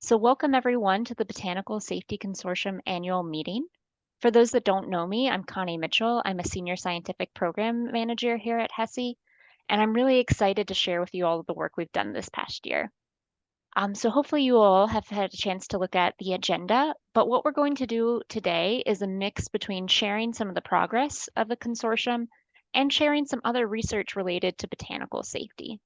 So welcome everyone to the Botanical Safety Consortium annual meeting. For those that don't know me, I'm Connie Mitchell. I'm a Senior Scientific Program Manager here at HESI, and I'm really excited to share with you all of the work we've done this past year. So hopefully you all have had a chance to look at the agenda, but what we're going to do today is a mix between sharing some of the progress of the consortium and sharing some other research related to botanical safety.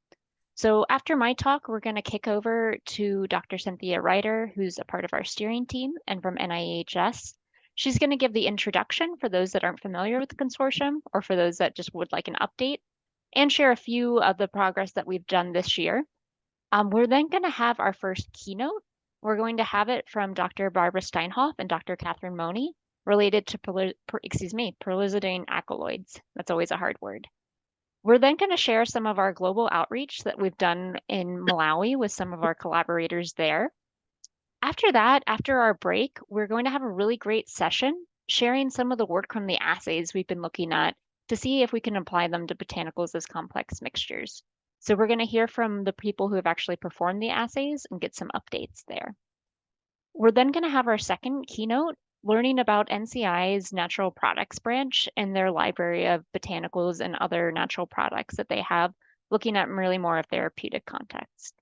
So after my talk, we're going to kick over to Dr. Cynthia Ryder, who's a part of our steering team and from NIHS. She's going to give the introduction for those that aren't familiar with the consortium or for those that just would like an update and share a few of the progress that we've done this year. We're then going to have our first keynote. We're going to have it from Dr. Barbara Steinhoff and Dr. Catherine Money related to perlizidine alkaloids. That's always a hard word. We're then going to share some of our global outreach that we've done in Malawi with some of our collaborators there. After that, after our break, we're going to have a really great session sharing some of the work from the assays we've been looking at to see if we can apply them to botanicals as complex mixtures. So we're going to hear from the people who have actually performed the assays and get some updates there. We're then going to have our second keynote learning about NCI's natural products branch and their library of botanicals and other natural products that they have, looking at really more of therapeutic context.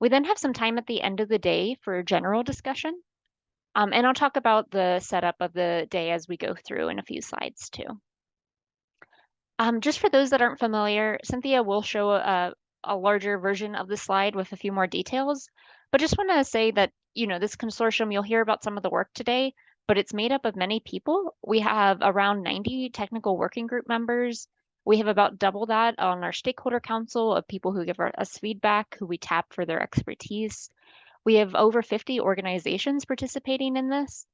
We then have some time at the end of the day for general discussion. And I'll talk about the setup of the day as we go through in a few slides too. Just for those that aren't familiar, Cynthia will show a larger version of the slide with a few more details. But just want to say that, this consortium, you'll hear about some of the work today, but it's made up of many people. We have around 90 technical working group members. We have about double that on our stakeholder council of people who give us feedback, who we tap for their expertise. We have over 50 organizations participating in this.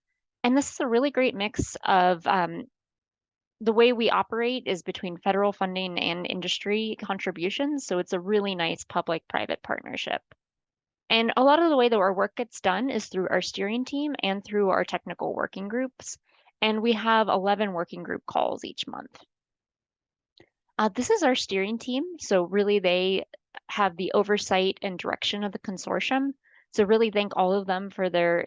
And this is a really great mix of the way we operate is between federal funding and industry contributions. So it's a really nice public-private partnership. And a lot of the way that our work gets done is through our steering team and through our technical working groups. And we have 11 working group calls each month. This is our steering team. So really they have the oversight and direction of the consortium. So really thank all of them for their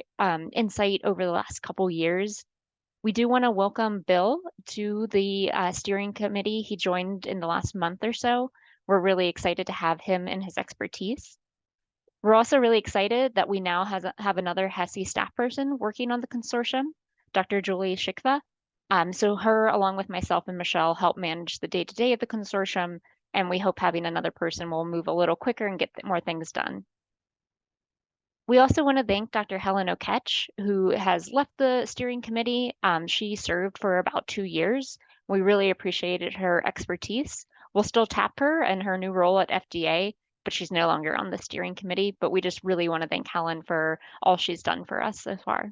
insight over the last couple years. We do want to welcome Bill to the steering committee. He joined in the last month or so. We're really excited to have him and his expertise. We're also really excited that we now have another HESI staff person working on the consortium, Dr. Julie Shikva. So her, along with myself and Michelle, help manage the day-to-day of the consortium, and we hope having another person will move a little quicker and get more things done. We also want to thank Dr. Helen Oketch, who has left the steering committee. She served for about 2 years. We really appreciated her expertise. We'll still tap her in her new role at FDA, but she's no longer on the steering committee. But we just really want to thank Helen for all she's done for us so far.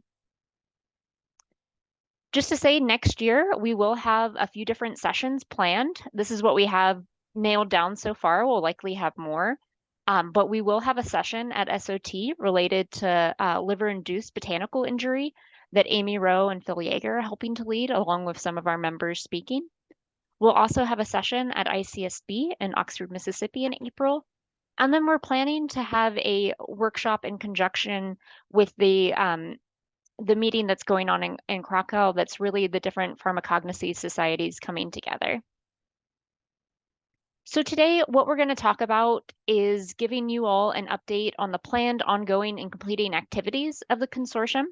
Just to say, next year, we will have a few different sessions planned. This is what we have nailed down so far. We'll likely have more. But we will have a session at SOT related to liver-induced botanical injury that Amy Rowe and Phil Yeager are helping to lead, along with some of our members speaking. We'll also have a session at ICSB in Oxford, Mississippi in April. And then we're planning to have a workshop in conjunction with the meeting that's going on in Krakow that's really the different pharmacognosy societies coming together. So today, what we're going to talk about is giving you all an update on the planned, ongoing, and completing activities of the consortium.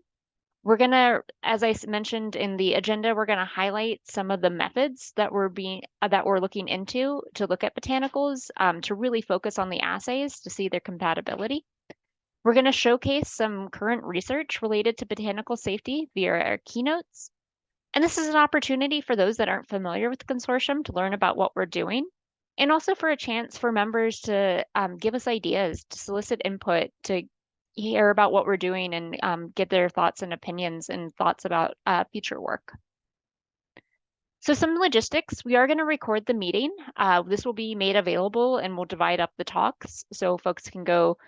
We're going to, as I mentioned in the agenda, we're going to highlight some of the methods that we're looking into to look at botanicals, to really focus on the assays to see their compatibility. We're going to showcase some current research related to botanical safety via our keynotes. And this is an opportunity for those that aren't familiar with the consortium to learn about what we're doing, and also for a chance for members to give us ideas, to solicit input, to hear about what we're doing and get their thoughts and opinions and thoughts about future work. So some logistics, we are going to record the meeting. This will be made available and we'll divide up the talks so folks can go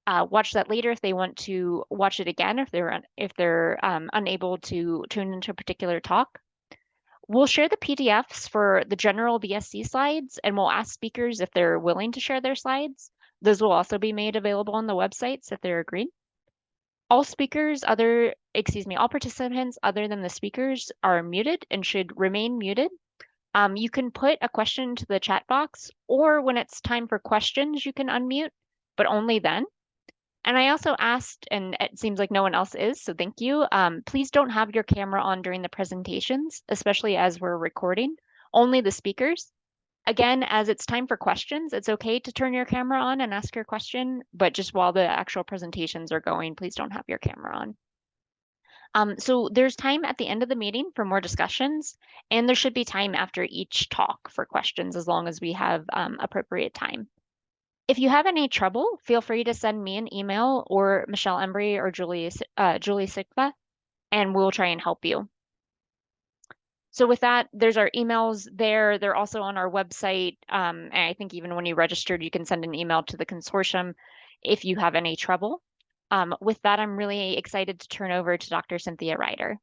watch that later if they want to watch it again, if they're unable to tune into a particular talk. We'll share the PDFs for the general BSC slides, and we'll ask speakers if they're willing to share their slides. Those will also be made available on the websites if they're agreed. All participants other than the speakers are muted and should remain muted. You can put a question into the chat box, or when it's time for questions, you can unmute, but only then. And I also asked, and it seems like no one else is, so thank you. Please don't have your camera on during the presentations, especially as we're recording, only the speakers. Again, as it's time for questions, it's okay to turn your camera on and ask your question, but just while the actual presentations are going, please don't have your camera on. So there's time at the end of the meeting for more discussions, and there should be time after each talk for questions as long as we have appropriate time. If you have any trouble, feel free to send me an email or Michelle Embry or Julie Sikva, and we'll try and help you. So with that, there's our emails there. They're also on our website. And I think even when you registered, you can send an email to the consortium if you have any trouble. With that, I'm really excited to turn over to Dr. Cynthia Ryder.